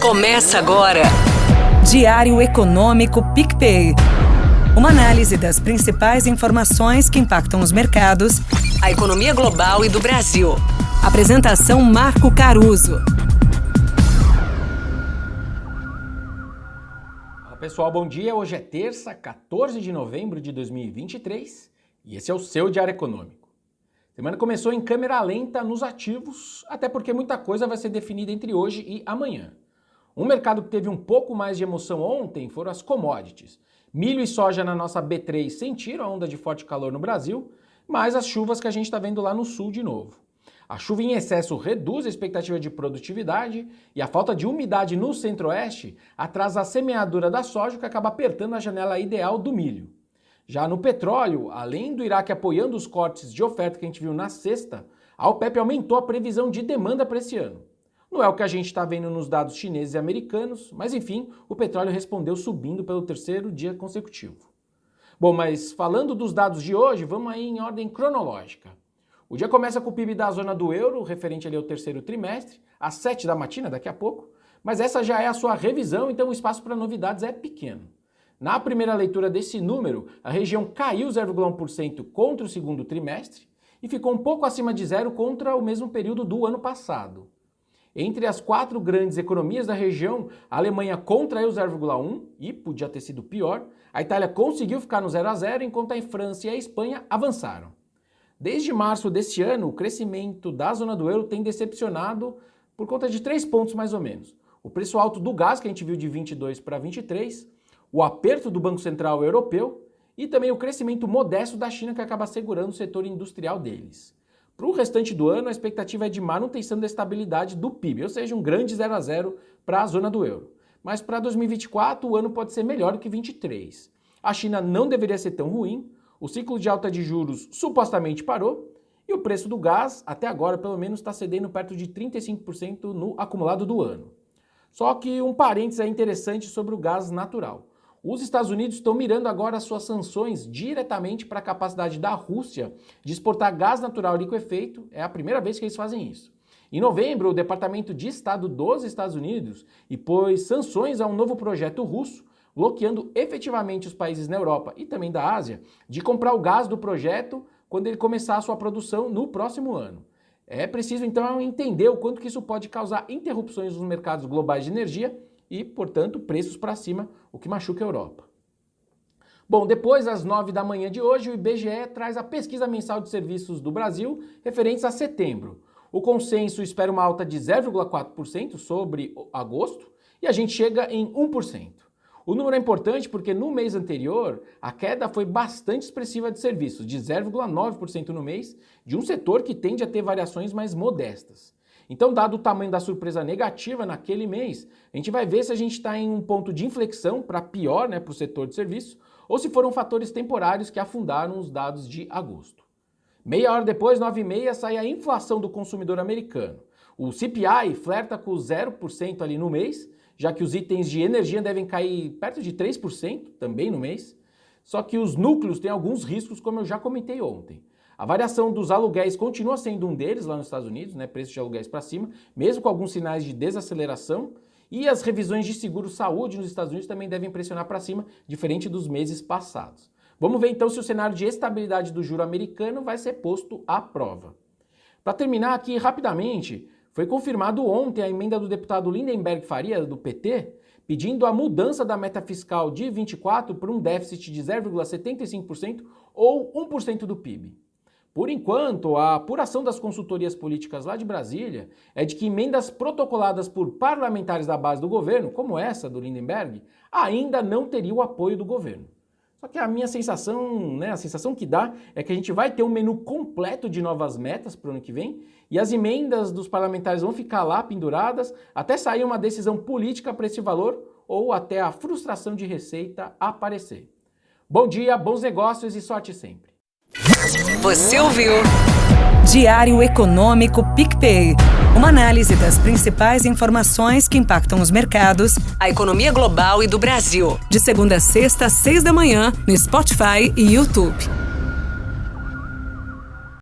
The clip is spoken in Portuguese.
Começa agora. Diário Econômico PicPay. Uma análise das principais informações que impactam os mercados, A economia global e do Brasil. Apresentação Marco Caruso. Olá pessoal, bom dia. Hoje é terça, 14 de novembro de 2023 e esse é o seu Diário Econômico. A semana começou em câmera lenta nos ativos, até porque muita coisa vai ser definida entre hoje e amanhã. Um mercado que teve um pouco mais de emoção ontem foram as commodities. Milho e soja na nossa B3 sentiram a onda de forte calor no Brasil, mas as chuvas que a gente está vendo lá no sul de novo. A chuva em excesso reduz a expectativa de produtividade e a falta de umidade no centro-oeste atrasa a semeadura da soja, que acaba apertando a janela ideal do milho. Já no petróleo, além do Iraque apoiando os cortes de oferta que a gente viu na sexta, a OPEP aumentou a previsão de demanda para esse ano. Não é o que a gente está vendo nos dados chineses e americanos, mas enfim, o petróleo respondeu subindo pelo terceiro dia consecutivo. Bom, mas falando dos dados de hoje, vamos aí em ordem cronológica. O dia começa com o PIB da zona do euro, referente ali ao terceiro trimestre, às 7 da matina, daqui a pouco, mas essa já é a sua revisão, então o espaço para novidades é pequeno. Na primeira leitura desse número, a região caiu 0,1% contra o segundo trimestre e ficou um pouco acima de zero contra o mesmo período do ano passado. Entre as quatro grandes economias da região, a Alemanha contraiu 0,1% e podia ter sido pior, a Itália conseguiu ficar no 0 a 0, enquanto a França e a Espanha avançaram. Desde março deste ano, o crescimento da zona do euro tem decepcionado por conta de 3 pontos mais ou menos. O preço alto do gás, que a gente viu de 22 para 23, o aperto do Banco Central Europeu e também o crescimento modesto da China, que acaba segurando o setor industrial deles. Para o restante do ano, a expectativa é de manutenção da estabilidade do PIB, ou seja, um grande 0 a 0 para a zona do euro. Mas para 2024, o ano pode ser melhor do que 2023. A China não deveria ser tão ruim, o ciclo de alta de juros supostamente parou e o preço do gás, até agora pelo menos, está cedendo perto de 35% no acumulado do ano. Só que um parênteses é interessante sobre o gás natural. Os Estados Unidos estão mirando agora as suas sanções diretamente para a capacidade da Rússia de exportar gás natural liquefeito. É a primeira vez que eles fazem isso. Em novembro, o Departamento de Estado dos Estados Unidos impôs sanções a um novo projeto russo, bloqueando efetivamente os países na Europa e também da Ásia de comprar o gás do projeto quando ele começar a sua produção no próximo ano. É preciso então entender o quanto que isso pode causar interrupções nos mercados globais de energia e, portanto, preços para cima, o que machuca a Europa. Bom, depois, às 9 da manhã de hoje, o IBGE traz a pesquisa mensal de serviços do Brasil referentes a setembro. O consenso espera uma alta de 0,4% sobre agosto e a gente chega em 1%. O número é importante porque no mês anterior a queda foi bastante expressiva de serviços, de 0,9% no mês, de um setor que tende a ter variações mais modestas. Então, dado o tamanho da surpresa negativa naquele mês, a gente vai ver se a gente está em um ponto de inflexão para pior, para o setor de serviços, ou se foram fatores temporários que afundaram os dados de agosto. Meia hora depois, 9h30, sai a inflação do consumidor americano. O CPI flerta com 0% ali no mês, já que os itens de energia devem cair perto de 3% também no mês. Só que os núcleos têm alguns riscos, como eu já comentei ontem. A variação dos aluguéis continua sendo um deles lá nos Estados Unidos, preço de aluguéis para cima, mesmo com alguns sinais de desaceleração. E as revisões de seguro-saúde nos Estados Unidos também devem pressionar para cima, diferente dos meses passados. Vamos ver então se o cenário de estabilidade do juro americano vai ser posto à prova. Para terminar aqui rapidamente, foi confirmado ontem a emenda do deputado Lindenberg Faria, do PT, pedindo a mudança da meta fiscal de 24 para um déficit de 0,75% ou 1% do PIB. Por enquanto, a apuração das consultorias políticas lá de Brasília é de que emendas protocoladas por parlamentares da base do governo, como essa do Lindenberg, ainda não teriam o apoio do governo. Só que a minha sensação, a sensação que dá é que a gente vai ter um menu completo de novas metas para o ano que vem e as emendas dos parlamentares vão ficar lá penduradas até sair uma decisão política para esse valor ou até a frustração de receita aparecer. Bom dia, bons negócios e sorte sempre. Você ouviu? Diário Econômico PicPay. Uma análise das principais informações que impactam os mercados, A economia global e do Brasil. de segunda a sexta, às 6 da manhã, no Spotify e YouTube.